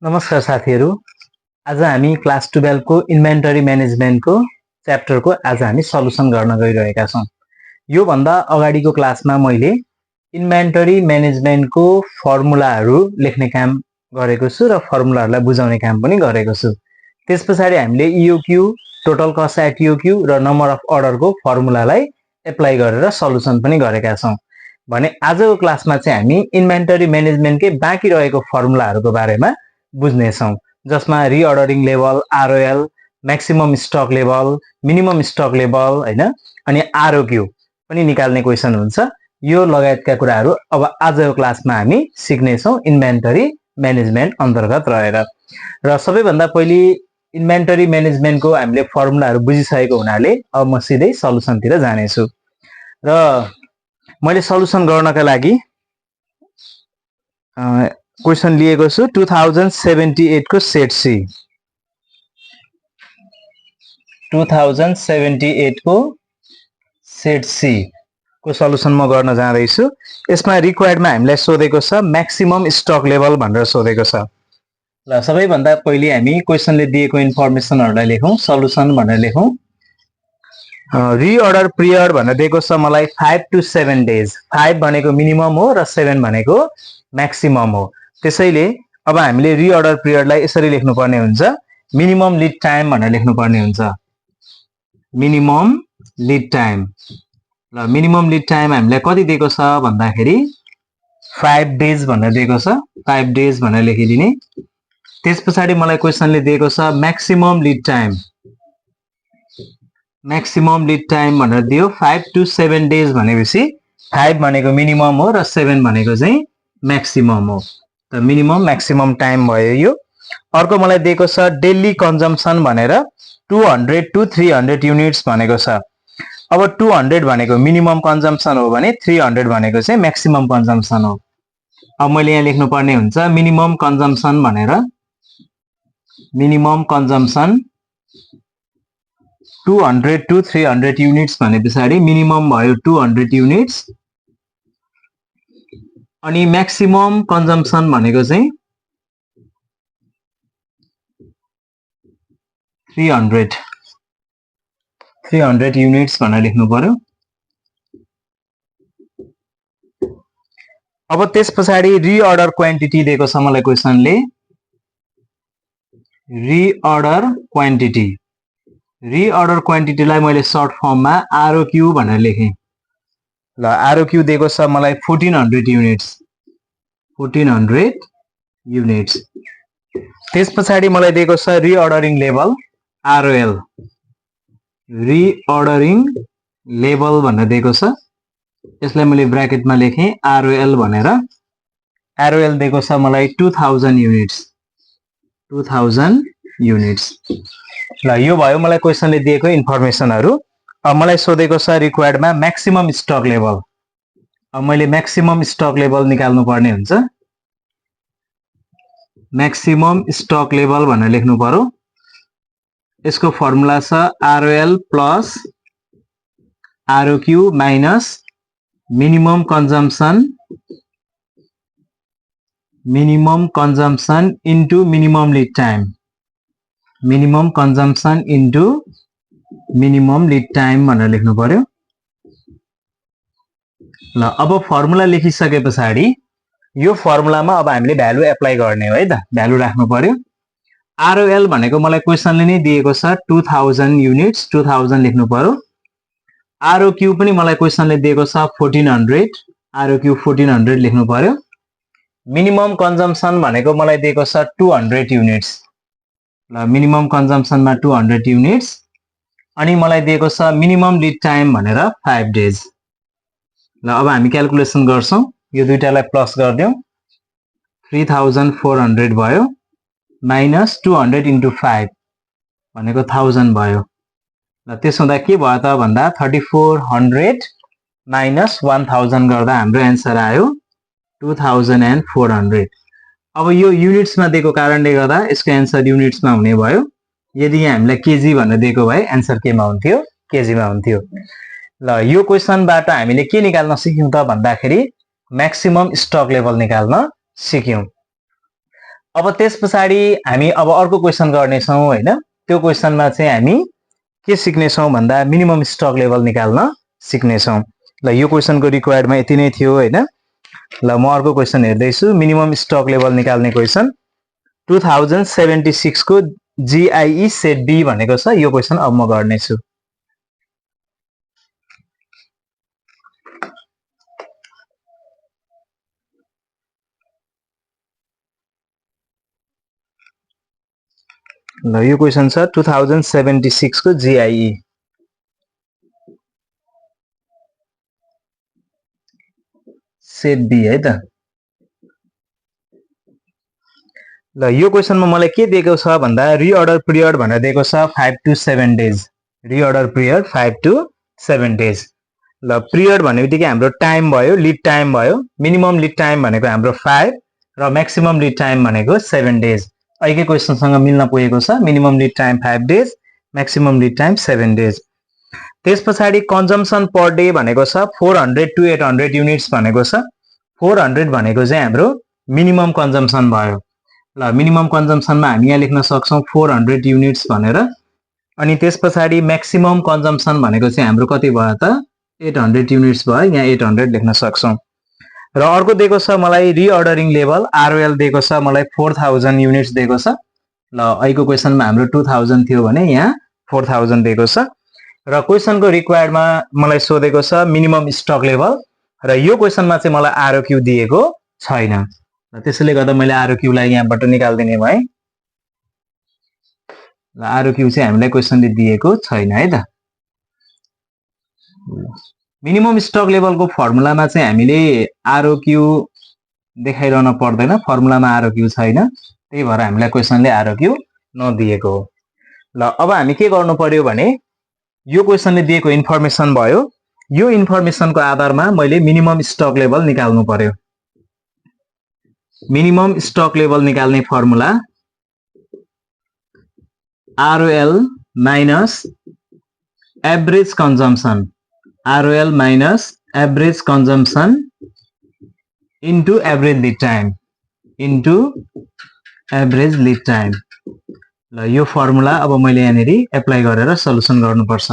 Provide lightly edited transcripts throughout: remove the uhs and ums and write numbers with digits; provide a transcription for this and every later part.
नमस्कार साथीहरू। आज हामी क्लास 12 को इन्भेन्टरी म्यानेजमेन्टको च्याप्टरको आज हामी सल्युसन गर्न गइरहेका छौं। यो भन्दा अगाडिको क्लासमा मैले इन्भेन्टरी म्यानेजमेन्टको फर्मुलाहरू लेख्ने काम गरेको छु र फर्मुलाहरूलाई बुझाउने काम पनि गरेको छु। त्यसपछाडी हामीले EOQ, total cost at EOQ र नम्बर अफ अर्डरको फर्मुलालाई एप्लाई गरेर सल्युसन पनि गरेका छौं। भने आजको क्लासमा चाहिँ हामी इन्भेन्टरी म्यानेजमेन्टकै बाँकी रहेको फर्मुलाहरूको बारेमा बुझ्नेछौं, जसमा reordering level, ROL, maximum stock level, minimum stock level हैन, अनि ROQ पनि निकाल्ने क्वेशन हुन्छ। यो लगायतका कुराहरू अब आजको क्लासमा हामी सिक्नेछौं इन्भेन्टरी म्यानेजमेन्ट अन्तर्गत रहेर। र सबैभन्दा पहिले इन्भेन्टरी म्यानेजमेन्टको हामीले फर्मुलाहरू बुझिसकेको हुनाले अब म सिधै सल्युसनतिर जानेछु। र मैले सल्युसन गर्नका लागि क्वेशन लिएको छु 2078 को सेट सी। 2078 को सेट सी को सल्युसन म गर्न जाँदैछु। यसमा रिक्वायर्डमा हामीलाई सोधेको छ म्याक्सिमम स्टक लेभल भनेर सोधेको छ। ल सबैभन्दा पहिले हामी क्वेशनले दिएको इन्फर्मेसनहरुलाई लेखौं, सल्युसन भनेर लेखौं। रिअर्डर पिरियड भनेर दिएको छ मलाई 5 to 7 डेज। 5 भनेको मिनिमम हो र 7 भनेको म्याक्सिमम हो। त्यसैले अब हामीले रिअर्डर पिरियडलाई यसरी लेख्नु पर्ने हुन्छ, मिनिमम लिड टाइम भनेर लेख्नु पर्ने हुन्छ। Minimum lead time. ल मिनिमम लिड टाइम हामीलाई कति दिएको छ भन्दाखेरि 5 डेज भनेर दिएको छ। 5 डेज भनेर लेखिदिने। त्यसपछाडी मलाई क्वेशनले दिएको छ maximum lead time. Maximum lead time भनेर दियो 5 to 7 डेज भनेपछि 5 भनेको मिनिमम हो र 7 भनेको चाहिँ म्याक्सिमम हो। त मिनिमम म्याक्सिमम टाइम भयो यो। अर्को मलाई दिएको छ डेली कन्जम्पसन भनेर 200 to 300 युनिट्स भनेको छ। अब 200 भनेको मिनिमम कन्जम्पसन हो भने 300 भनेको चाहिँ म्याक्सिमम कन्जम्पसन हो। अब मैले यहाँ लेख्नु पर्ने हुन्छ मिनिमम कन्जम्पसन भनेर, मिनिमम कन्जम्पसन 200 to 300 युनिट्स भने पछाडी मिनिमम भयो 200 युनिट्स, अनि म्याक्सिमम कन्जम्पसन भनेको चाहिँ 300 युनिट्स भनेर लेख्नु पर्यो। अब त्यसपछाडी रिअर्डर क्वान्टिटी दिएको छ मलाई क्वेशनले। रिअर्डर क्वान्टिटी, रिअर्डर क्वान्टिटीलाई मैले सर्ट फर्ममा ROQ भनेर लेखेँ। ल ROQ दिएको छ मलाई 1400 युनिट्स। 1400 युनिट्स। त्यसपछाडी मलाई दिएको छ रिअर्डरिङ लेभल ROL। रिअर्डरिङ लेभल भनेर दिएको छ। यसलाई मैले ब्र्याकेटमा लेखेँ ROL भनेर। ROL दिएको छ मलाई 2000 युनिट्स। 2000 युनिट्स। ल यो भयो मलाई क्वेशनले दिएको इन्फर्मेसनहरु। अब मलाई सोधेको छ रिक्वायर्डमा म्याक्सिमम स्टक लेभल। अब मैले म्याक्सिमम स्टक लेभल निकाल्नु पर्ने हुन्छ। म्याक्सिमम स्टक लेभल भनेर लेख्नु पर्यो। यसको फर्मुला छ ROL plus ROQ minus minimum consumption, minimum consumption into minimum lead time. Minimum consumption into minimum lead time भनेर लेख्नु पर्यो। ल अब फर्मुला लेखिसके पछाडी यो फर्मुलामा अब हामीले भ्यालु एप्लाई गर्ने हो है त, भ्यालु राख्नु पर्यो। ROL भनेको मलाई क्वेशनले नै दिएको छ 2000 युनिट्स, 2000 लेख्नु पर्यो। ROQ पनि मलाई क्वेशनले दिएको छ 1400, ROQ 1400 लेख्नु पर्यो। मिनिमम कन्जम्पसन भनेको मलाई दिएको छ 200 युनिट्स। ल मिनिमम कन्जम्पसनमा 200 युनिट्स, अनि मलाई दिएको छ मिनिमम लिड टाइम भनेर 5 डेज। ल अब हामी क्याल्कुलेसन गर्छौं। यो दुईटालाई प्लस गर्दियौं। 3400 भयो माइनस 200 इन्टु 5 भनेको 1000 भयो। ल त्यसो हुँदा के भयो त भन्दा 3400 माइनस 1000 गर्दा हाम्रो एन्सर आयो 2400। अब यो युनिट्समा दिएको कारणले गर्दा यसको एन्सर युनिट्समा हुने भयो। यदि यहाँ हामीलाई केजी भनेर दिएको भए एन्सर केमा हुन्थ्यो? केजीमा हुन्थ्यो। ल यो क्वेशनबाट हामीले के निकाल्न सिक्यौं त भन्दाखेरि म्याक्सिमम स्टक लेभल निकाल्न सिक्यौं। अब त्यसपछि हामी अब अर्को क्वेशन गर्नेछौँ हैन। त्यो क्वेशनमा चाहिँ हामी के सिक्नेछौँ भन्दा मिनिमम स्टक लेभल निकाल्न सिक्नेछौँ। ल यो क्वेशनको रिक्वायर्डमा यति नै थियो हैन। ल म अर्को क्वेशन हेर्दैछु। मिनिमम स्टक लेभल निकाल्ने क्वेशन 2076 को GIE सेट बी भनेको छ। यो क्वेशन अब म गर्नेछु। ल यो क्वेशन छ 2076 को GIE सेट बी है त। ल यो क्वेशनमा मलाई के दिएको छ भन्दा रिअर्डर पिरियड भनेर दिएको छ 5 to 7 days. Reorder period 5 to 7 days. ल पिरियड भन्ने बित्तिकै हाम्रो टाइम भयो, लिड टाइम भयो। मिनिमम लिड टाइम भनेको हाम्रो 5 र म्याक्सिमम लिड टाइम भनेको 7 डेज। अहिलेकै क्वेशनसँग मिल्न पुगेको छ। Minimum lead time 5 days, maximum lead time 7 days. त्यसपछि कन्जम्सन पर डे भनेको छ 400 to 800 युनिट्स भनेको छ। 400 भनेको चाहिँ हाम्रो मिनिमम कन्जम्सन भयो। ल मिनिमम कन्जम्सनमा हामी यहाँ लेख्न सक्छौँ 400 युनिट्स भनेर। अनि त्यसपछि म्याक्सिमम कन्जम्सन भनेको चाहिँ हाम्रो कति भयो त 800 युनिट्स भयो। यहाँ 800 लेख्न सक्छौँ। र अर्को दिएको छ मलाई रिअर्डरिङ लेभल ROL दिएको छ मलाई 4000 युनिट्स दिएको छ। ल अहिलेको क्वेशनमा हाम्रो 2000 थियो भने यहाँ 4000 दिएको छ। र क्वेशनको रिक्वायर्डमा मलाई सोधेको छ मिनिमम स्टक लेभल र यो क्वेशनमा चाहिँ मलाई ROQ दिएको छैन। त्यसैले गर्दा मैले ROQ लाई यहाँबाट निकाल्दिने भए। ल ROQ चाहिँ हामीलाई क्वेशनले दिएको छैन है त। मिनिमम स्टक लेभलको फर्मुलामा चाहिँ हामीले ROQ देखाइरहन पर्दैन। फर्मुलामा ROQ छैन, त्यही भएर हामीलाई क्वेशनले ROQ नदिएको हो। ल अब हामी के गर्नु पर्यो भने यो क्वेशनले दिएको इन्फर्मेसन भयो। यो इन्फर्मेसनको आधारमा मैले मिनिमम स्टक लेभल निकाल्नु पर्यो। मिनिमम स्टक लेभल निकाल्ने formula ROL minus average consumption, ROL minus average consumption into average lead time, into average lead time. ल यो फर्मुला अब मैले यहाँनिर एप्लाई गरेर सल्युसन गर्नुपर्छ।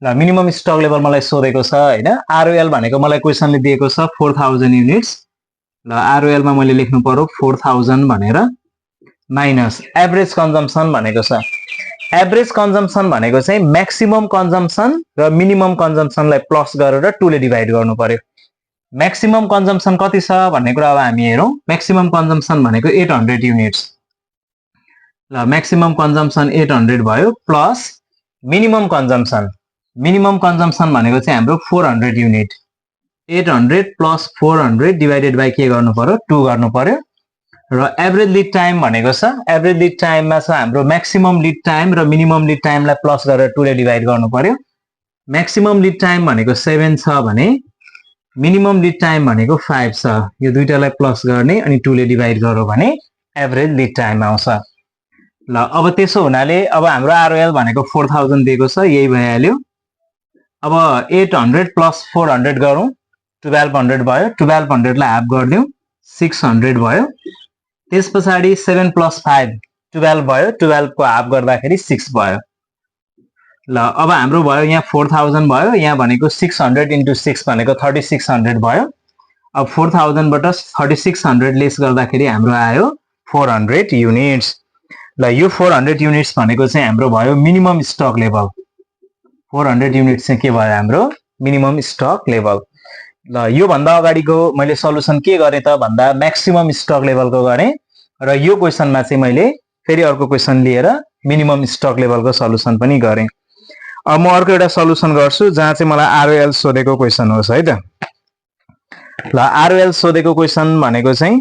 ल मिनिमम स्टक लेभल मलाई सोधेको छ हैन। ROL भनेको मलाई क्वेशनले दिएको छ 4000 युनिट्स। ल ROL मा मैले लेख्नु पर्यो 4000 भनेर माइनस एभरेज कन्जम्सन भनेको छ। एभरेज कन्जम्सन भनेको चाहिँ म्याक्सिमम कन्जम्सन र मिनिमम कन्जम्सनलाई प्लस गरेर 2 ले डिभाइड गर्नु पर्यो। म्याक्सिमम कन्जम्सन कति छ भन्ने कुरा अब हामी हेरौँ। म्याक्सिमम कन्जम्सन भनेको 800 युनिट्स। ल म्याक्सिमम कन्जम्सन 800 भयो plus minimum consumption. Minimum consumption भनेको चाहिँ हाम्रो 400 युनिट। 800 प्लस 400 डिभाइडेड बाई के गर्नु पर्यो 2 गर्नु पर्यो। र एभरेज लिड टाइम भनेको छ। एभरेज लिड टाइममा छ हाम्रो म्याक्सिमम लिड टाइम र मिनिमम लिड टाइमलाई प्लस गरेर 2 ले डिभाइड गर्नु पर्यो। म्याक्सिमम लिड टाइम भनेको 7 छ भने मिनिमम लिड टाइम भनेको 5 छ। यो दुईटालाई प्लस गर्ने अनि 2 ले डिभाइड गर्यो भने एभरेज लिड टाइम आउँछ। ल अब त्यसो हुनाले अब हाम्रो ROL भनेको 4000 दिएको छ, यही भइहाल्यो। अब 800 प्लस 400 गरौँ 1200 भयो। 1200 लाई हाफ गरिदिउँ 600 भयो। त्यसपछि 7 प्लस 5 12 भयो। 12 को हाफ गर्दाखेरि 6 भयो। ल अब हाम्रो भयो यहाँ 4000 भयो। यहाँ भनेको 600 इन्टु 6 भनेको 3600 भयो। अब 4000 बाट 3600 लेस गर्दाखेरि हाम्रो आयो 400 युनिट्स। ल यो 400 युनिट्स भनेको चाहिँ हाम्रो भयो मिनिमम स्टक लेभल। 400 युनिट्स चाहिँ के भयो हाम्रो मिनिमम स्टक लेभल। ल यो भन्दा अगाडिको मैले सल्युसन के गरेँ त भन्दा म्याक्सिमम स्टक लेभलको गरेँ र यो क्वेशनमा चाहिँ मैले फेरि अर्को क्वेशन लिएर मिनिमम स्टक लेभलको सल्युसन पनि गरेँ। अब म अर्को एउटा सल्युसन गर्छु जहाँ चाहिँ मलाई ROL सोधेको क्वेशन होस् है त। ल ROL सोधेको क्वेशन भनेको चाहिँ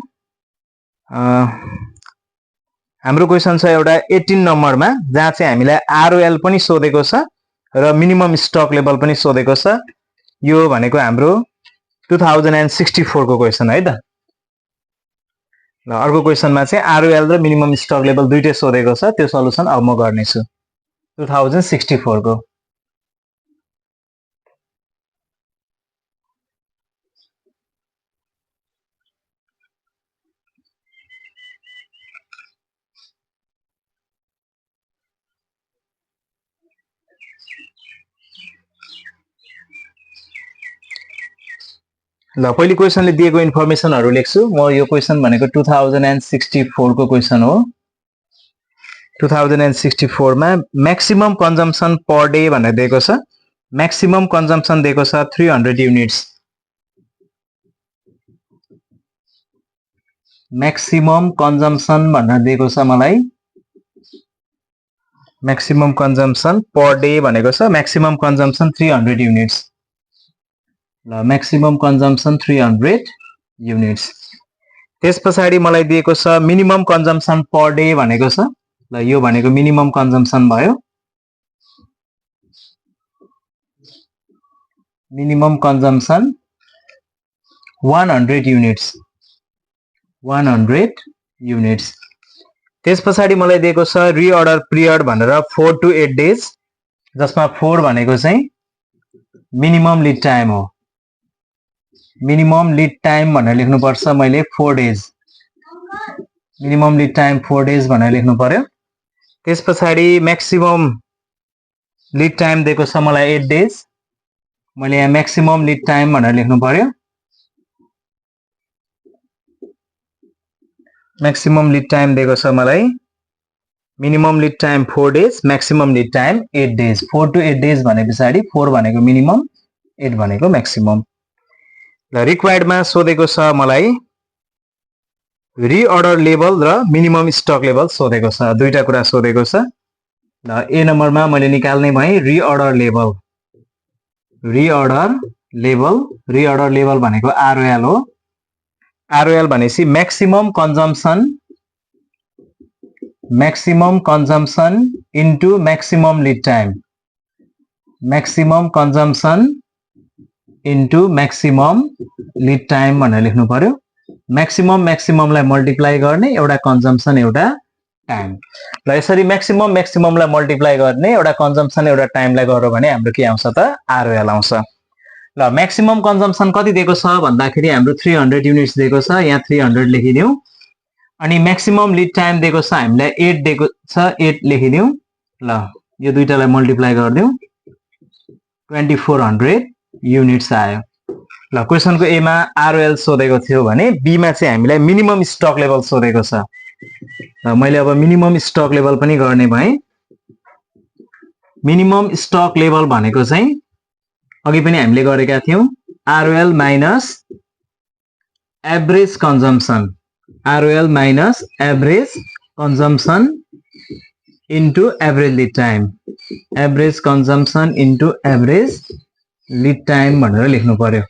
हाम्रो क्वेशन छ एउटा 18 नम्बरमा जहाँ चाहिँ हामीलाई ROL पनि सोधेको छ र मिनिमम स्टक लेभल पनि सोधेको छ। यो भनेको हाम्रो 2064 को क्वेशन है त। ल अर्को क्वेशनमा चाहिँ ROL र मिनिमम स्टक लेभल दुईटै सोधेको छ। त्यो सल्युसन अब म गर्नेछु 2064 को। ल पहिले क्वेशनले दिएको इन्फर्मेसनहरु लेख्छु म यो क्वेशन भनेको 2064 को क्वेशन हो 2064 मा म्याक्सिमम कन्जम्पसन पर डे भनेर दिएको छ म्याक्सिमम कन्जम्पसन दिएको छ 300 युनिट्स म्याक्सिमम कन्जम्पसन भनेर दिएको छ मलाई म्याक्सिमम कन्जम्पसन पर डे भनेको छ म्याक्सिमम कन्जम्पसन 300 युनिट्स ल म्याक्सिमम कन्जम्पसन 300 युनिट्स त्यसपछि मलाई दिएको छ मिनिमम कन्जम्पसन पर डे भनेको छ ल यो भनेको मिनिमम कन्जम्पसन भयो मिनिमम कन्जम्पसन 100 युनिट्स 100 युनिट्स त्यसपछि मलाई दिएको छ रिअर्डर पिरियड भनेर 4 to 8 डेज जसमा 4 भनेको चाहिँ मिनिमम लीड टाइम हो मिनिमम लीड टाइम भनेर लेख्नु पर्छ मैले 4 days minimum lead time 4 days भनेर लेख्नु पर्यो त्यसपछि म्याक्सिमम लीड टाइम दिएको छ मलाई 8 डेज मैले यहाँ म्याक्सिमम लीड टाइम भनेर लेख्नु पर्यो म्याक्सिमम लीड टाइम दिएको छ मलाई minimum lead time 4 days maximum lead time 8 days 4 to 8 days भनेपछि 4 भनेको मिनिमम 8 भनेको म्याक्सिमम ल रिक्वायर्डमा सोधेको छ मलाई रिअर्डर लेभल र मिनिमम स्टक लेभल सोधेको छ दुईटा कुरा सोधेको छ ल ए नम्बरमा मैले निकाल्ने भए रिअर्डर लेभल भनेको आरओएल हो आरओएल भनेपछि maximum consumption into maximum lead time maximum consumption into maximum lead time भनेर लेख्नु पर्यो म्याक्सिममलाई मल्टिप्लाई गर्ने एउटा कन्जम्पसन एउटा टाइम ल यसरी म्याक्सिममलाई मल्टिप्लाई गर्ने एउटा कन्जम्पसन एउटा टाइमलाई गर्यो भने हाम्रो के आउँछ त आरओएल आउँछ ल म्याक्सिमम कन्जम्पसन कति दिएको छ भन्दाखेरि हाम्रो 300 युनिट्स दिएको छ यहाँ 300 लेखिदिउँ अनि म्याक्सिमम लीड टाइम दिएको छ हामीलाई 8 दिएको छ 8 लेखिदिउँ ल यो दुईटालाई मल्टिप्लाई गरिदिउँ 2400 युनिट्स आयो ल क्वेशनको ए मा आरओएल सोधेको थियो भने बी मा चाहिँ हामीलाई मिनिमम स्टक लेभल सोधेको छ र मैले अब मिनिमम स्टक लेभल पनि गर्ने भए मिनिमम स्टक लेभल भनेको चाहिँ अघि पनि हामीले गरेका थियौं ROL minus average consumption into average lead time average consumption into average lead time भनेर लेख्नु पर्यो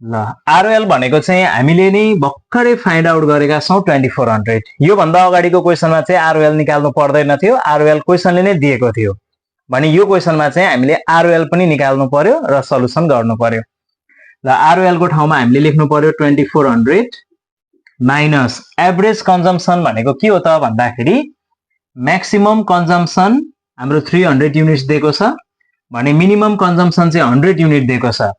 ल आरओएल भनेको चाहिँ हामीले नै भर्खरै फाइन्ड आउट गरेका छौं 2400 यो भन्दा अगाडिको क्वेशनमा चाहिँ आरओएल निकाल्नु पर्दैन थियो आरओएल क्वेशनले नै दिएको थियो भने यो क्वेशनमा चाहिँ हामीले आरओएल पनि निकाल्नु पर्यो र सल्युसन गर्नु पर्यो ल आरओएल को ठाउँमा हामीले लेख्नु पर्यो 2400 माइनस एभरेज कन्जम्पसन भनेको के हो त भन्दाखेरि म्याक्सिमम कन्जम्पसन हाम्रो 300 युनिट्स दिएको छ भने मिनिमम कन्जम्पसन चाहिँ 100 युनिट दिएको छ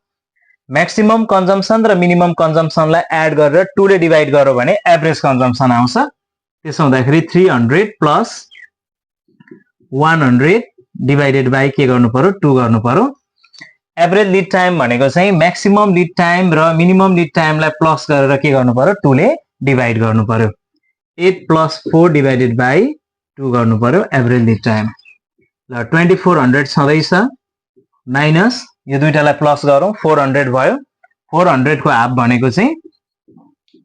म्याक्सिमम कन्जम्पसन र मिनिमम कन्जम्पसनलाई एड गरेर 2 ले डिवाइड गर्यो भने एभरेज कन्जम्पसन आउँछ त्यसो हुँदाखेरि 300 प्लस 100 डिवाइडेड बाइ के गर्नु पर्यो 2 गर्नु पर्यो एभरेज लीड टाइम भनेको चाहिँ म्याक्सिमम लीड टाइम र मिनिमम लीड टाइमलाई प्लस गरेर के गर्नु पर्यो 2 ले डिवाइड गर्नु पर्यो 8 प्लस 4 डिवाइडेड बाइ 2 गर्नु पर्यो एभरेज लीड टाइम ल 2400 छँदैछ माइनस यो दुईटालाई प्लस गरौँ 400 भयो 400 को हाफ भनेको चाहिँ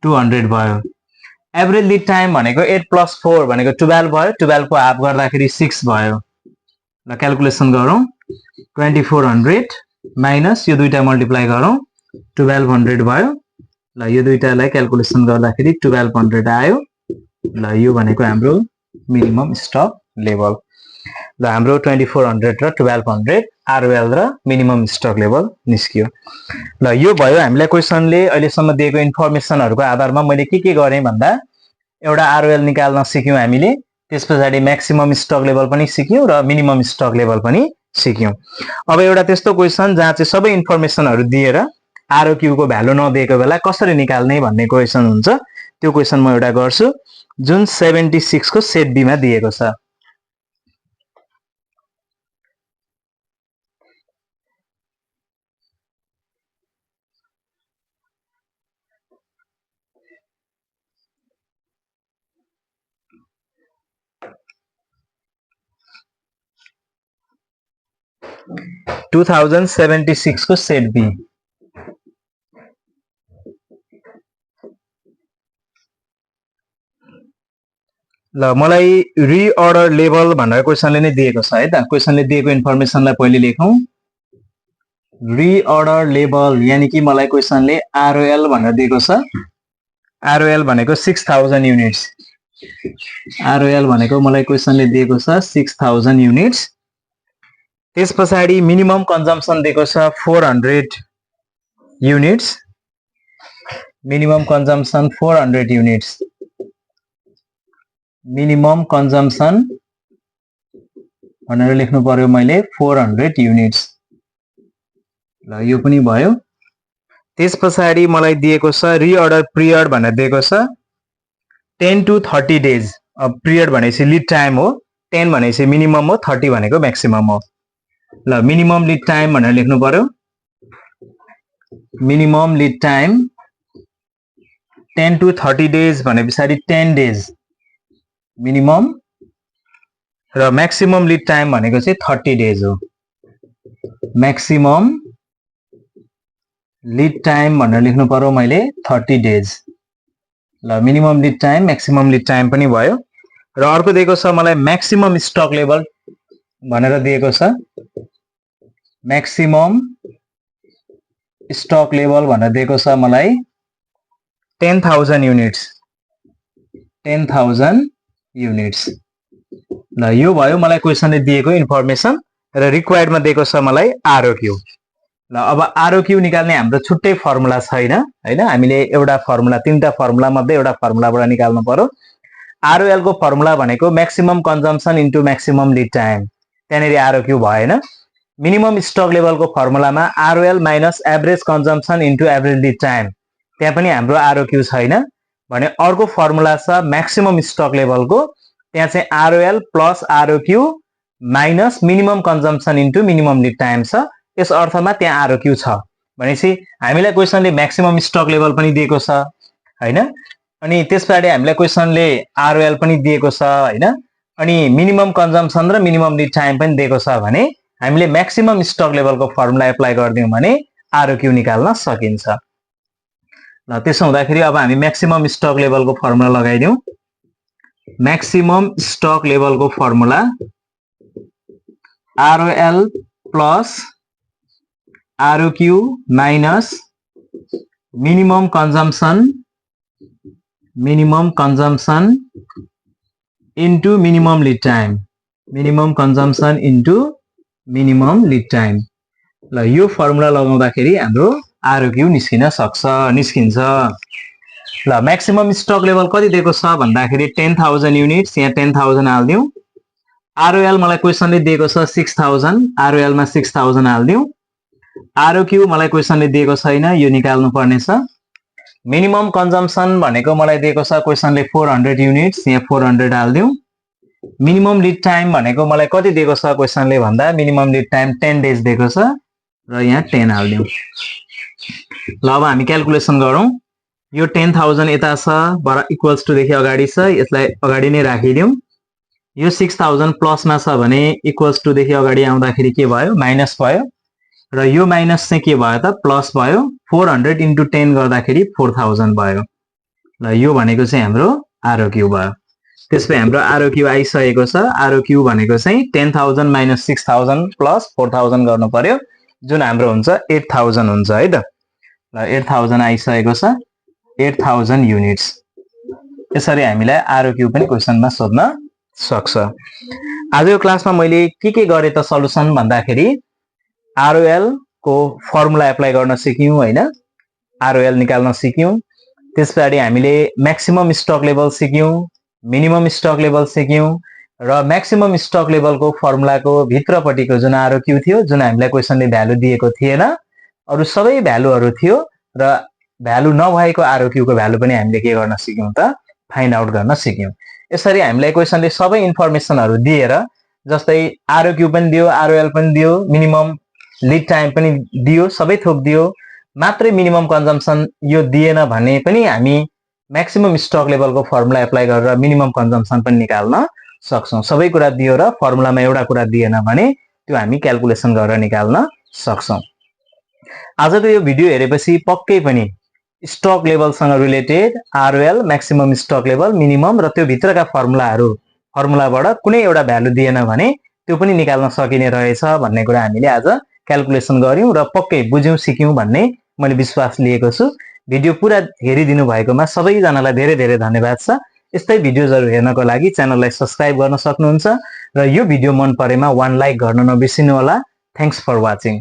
200 भयो एभरेज लीड टाइम भनेको 8 प्लस 4 भनेको 12 भयो 12 को हाफ गर्दाखेरि 6 भयो ल क्याल्कुलेसन गरौँ 2400 माइनस यो दुईटा मल्टिप्लाई गरौँ 1200 भयो ल यो दुईटालाई क्याल्कुलेसन गर्दाखेरि 1200 आयो ल यो भनेको हाम्रो मिनिमम स्टक लेभल ल हाम्रो 2400 र 1200 आरओएल र मिनिमम स्टक लेभल निस्कियो ल यो भयो हामीलाई क्वेशनले अहिलेसम्म दिएको इन्फर्मेसनहरुको आधारमा मैले के गरेँ भन्दा एउटा आरओएल निकाल्न सिक्यौं हामीले त्यसपछि म्याक्सिमम स्टक लेभल पनि सिक्यौं र मिनिमम स्टक लेभल पनि सिक्यौं अब एउटा त्यस्तो क्वेशन जहाँ चाहिँ सबै इन्फर्मेसनहरु दिएर आरओक्यू को भ्यालु नदिएको बेला कसरी निकाल्ने भन्ने क्वेशन हुन्छ त्यो क्वेशन म एउटा गर्छु जुन 76 को सेट बी मा दिएको छ 2076 को सेट बी ल मलाई रिअर्डर लेभल भनेर क्वेशनले नै दिएको छ है त क्वेशनले दिएको इन्फर्मेसनलाई पहिले लेखौं रिअर्डर लेभल यानी कि मलाई क्वेशनले आरओएल भनेर दिएको छ आरओएल भनेको 6000 युनिट्स आरओएल भनेको मलाई क्वेशनले दिएको छ 6000 युनिट्स त्यसपछि मिनिमम कन्जम्पसन दिएको छ 400 units minimum consumption 400 units minimum consumption भनेर लेख्नु पर्यो मैले 400 युनिट्स ल यो पनि भयो त्यसपछि मलाई दिएको छ रिअर्डर पिरियड भनेर दिएको छ 10 to 30 डेज अब पिरियड भनेपछि लिड टाइम हो 10 भनेपछि मिनिमम हो 30 भनेको म्याक्सिमम हो ल मिनिमम लिड टाइम भनेर लेख्नु पर्यो minimum lead time 10 to 30 days भनेपछि 10 डेज मिनिमम र म्याक्सिमम लिड टाइम भनेको चाहिँ 30 डेज हो म्याक्सिमम लिड टाइम भनेर लेख्नु पर्यो मैले 30 डेज ल minimum lead time maximum lead time पनि भयो र अर्को दिएको छ मलाई म्याक्सिमम स्टक लेभल भनेर दिएको छ म्याक्सिमम स्टक लेभल भनेर दिएको छ मलाई 10000 युनिट्स 10000 युनिट्स ल यो भयो मलाई क्वेशनले दिएको इन्फर्मेसन र रिक्वायर्डमा दिएको छ मलाई आरओक्यू ल अब आरओक्यू निकाल्ने हाम्रो छुट्टै फर्मुला छैन हैन हामीले एउटा फर्मुला तीनटा फर्मुला मध्ये एउटा फर्मुलाबाट निकाल्नु पर्यो आरओएल को फर्मुला भनेको maximum consumption into maximum lead time त्यनेरी आरओक्यू भएन मिनिमम स्टक लेभलको फर्मुलामा ROL minus average consumption into average lead time त्यहाँ पनि हाम्रो आरओक्यू छैन भने अर्को फर्मुला छ म्याक्सिमम स्टक लेभलको त्यहाँ चाहिँ ROL plus ROQ minus minimum consumption into minimum lead time छ यस अर्थमा त्यहाँ आरओक्यू छ भनेपछि हामीलाई क्वेशनले म्याक्सिमम स्टक लेभल पनि दिएको छ हैन अनि त्यसपछि हामीलाई क्वेशनले आरओएल पनि दिएको छ हैन अनि मिनिमम कन्जम्पसन र मिनिमम लिड टाइम पनि दिएको छ भने हामीले म्याक्सिमम स्टक लेभलको फर्मुला एप्लाई गर्दियौं भने आरओक्यू निकाल्न सकिन्छ ल त्यसो हुँदाखेरि अब हामी म्याक्सिमम स्टक लेभलको फर्मुला लगाइदियौं म्याक्सिमम स्टक लेभलको formula ROL plus ROQ minus minimum consumption into minimum lead time minimum consumption into minimum lead time ल यो फर्मुला लगाउँदाखेरि हाम्रो आरओक्यू निस्किन्छ ल म्याक्सिमम स्टक लेभल कति दिएको छ भन्दाखेरि 10000 युनिट्स यहाँ 10000 हाल्दियौं आरओएल मलाई क्वेशनले दिएको छ 6000 आरओएल मा 6000 हाल्दियौं आरओक्यू मलाई क्वेशनले दिएको छैन यो निकाल्नु पर्ने छ मिनिमम कन्जम्पसन भनेको मलाई दिएको छ क्वेशनले 400 युनिट्स यहाँ 400 हाल्दियौं मिनिमम लिड टाइम भनेको मलाई कति दिएको छ क्वेशनले भन्दा मिनिमम लिड टाइम 10 डेज दिएको छ र यहाँ 10 हाल्दियौं ल अब हामी क्याल्कुलेसन गरौं यो 10000 यता छ बराबर इक्वल्स टु देखि अगाडि छ यसलाई अगाडि नै राखिदियौं यो 6000 प्लस मा छ भने इक्वल्स टु देखि अगाडि आउँदाखेरि के भयो माइनस भयो र यो माइनस चाहिँ के भयो त प्लस भयो 400 इन्टु 10 गर्दाखेरि 4000 भयो ल यो भनेको चाहिँ हाम्रो आरओक्यू भयो त्यसपछि हाम्रो आरओक्यू आइसकेको छ आरओक्यू भनेको चाहिँ 10000 माइनस 6000 प्लस 4000 गर्नु पर्यो जुन हाम्रो हुन्छ 8000 हुन्छ है त ल 8000 आइसकेको छ 8000 युनिट्स यसरी हामीलाई आरओक्यू पनि क्वेशनमा सोध्न सक्छ आजको क्लासमा मैले के गरे त सल्युसन भन्दाखेरि आरओएल को फर्मुला एप्लाई गर्न सिक्यौं हैन आरओएल निकाल्न सिक्यौं त्यसपछि हामीले म्याक्सिमम स्टक लेभल सिक्यौं मिनिमम स्टक लेभल सिक्यौं र म्याक्सिमम स्टक लेभलको फर्मुलाको भित्रपट्टिको जुन आरओक्यू थियो जुन हामीलाई क्वेशनले भ्यालु दिएको थिएन अरु सबै भ्यालुहरु थियो र भ्यालु नभएको आरओक्यू को भ्यालु पनि हामीले के गर्न सिक्यौं त फाइन्ड आउट गर्न सिक्यौं यसरी हामीलाई क्वेशनले सबै इन्फर्मेसनहरु दिएर जस्तै आरओक्यू पनि दियो आरओएल पनि दियो मिनिमम लिड टाइम पनि दियो सबै थोक दियो मात्रै मिनिमम कन्जम्पसन यो दिएन भने पनि हामी म्याक्सिमम स्टक लेभलको फर्मुला एप्लाई गरेर मिनिमम कन्जम्पसन पनि निकाल्न सक्छौं सबै कुरा दियो र फर्मुलामा एउटा कुरा दिएन भने त्यो हामी क्याल्कुलेसन गरेर निकाल्न सक्छौं। आजको यो भिडियो हेरेपछि पक्कै पनि स्टक लेभलसँग related ROL, maximum stock level, minimum र त्यो भित्रका फर्मुलाबाट कुनै एउटा भ्यालु दिएन भने त्यो पनि निकाल्न सकिने रहेछ भन्ने कुरा हामीले आज क्याल्कुलेसन गर्यौं र पक्कै बुझ्यौं सिक्यौं भन्ने मैले विश्वास लिएको छु। भिडियो पुरा हेरिदिनु भएकोमा सबैजनालाई धेरै धेरै धन्यवाद छ। यस्तै भिडियोजहरु हेर्नको लागि च्यानललाई सब्स्क्राइब गर्न सक्नुहुन्छ र यो भिडियो मन परेमा 1 लाइक गर्न नबिर्सिनु होला। Thanks for watching.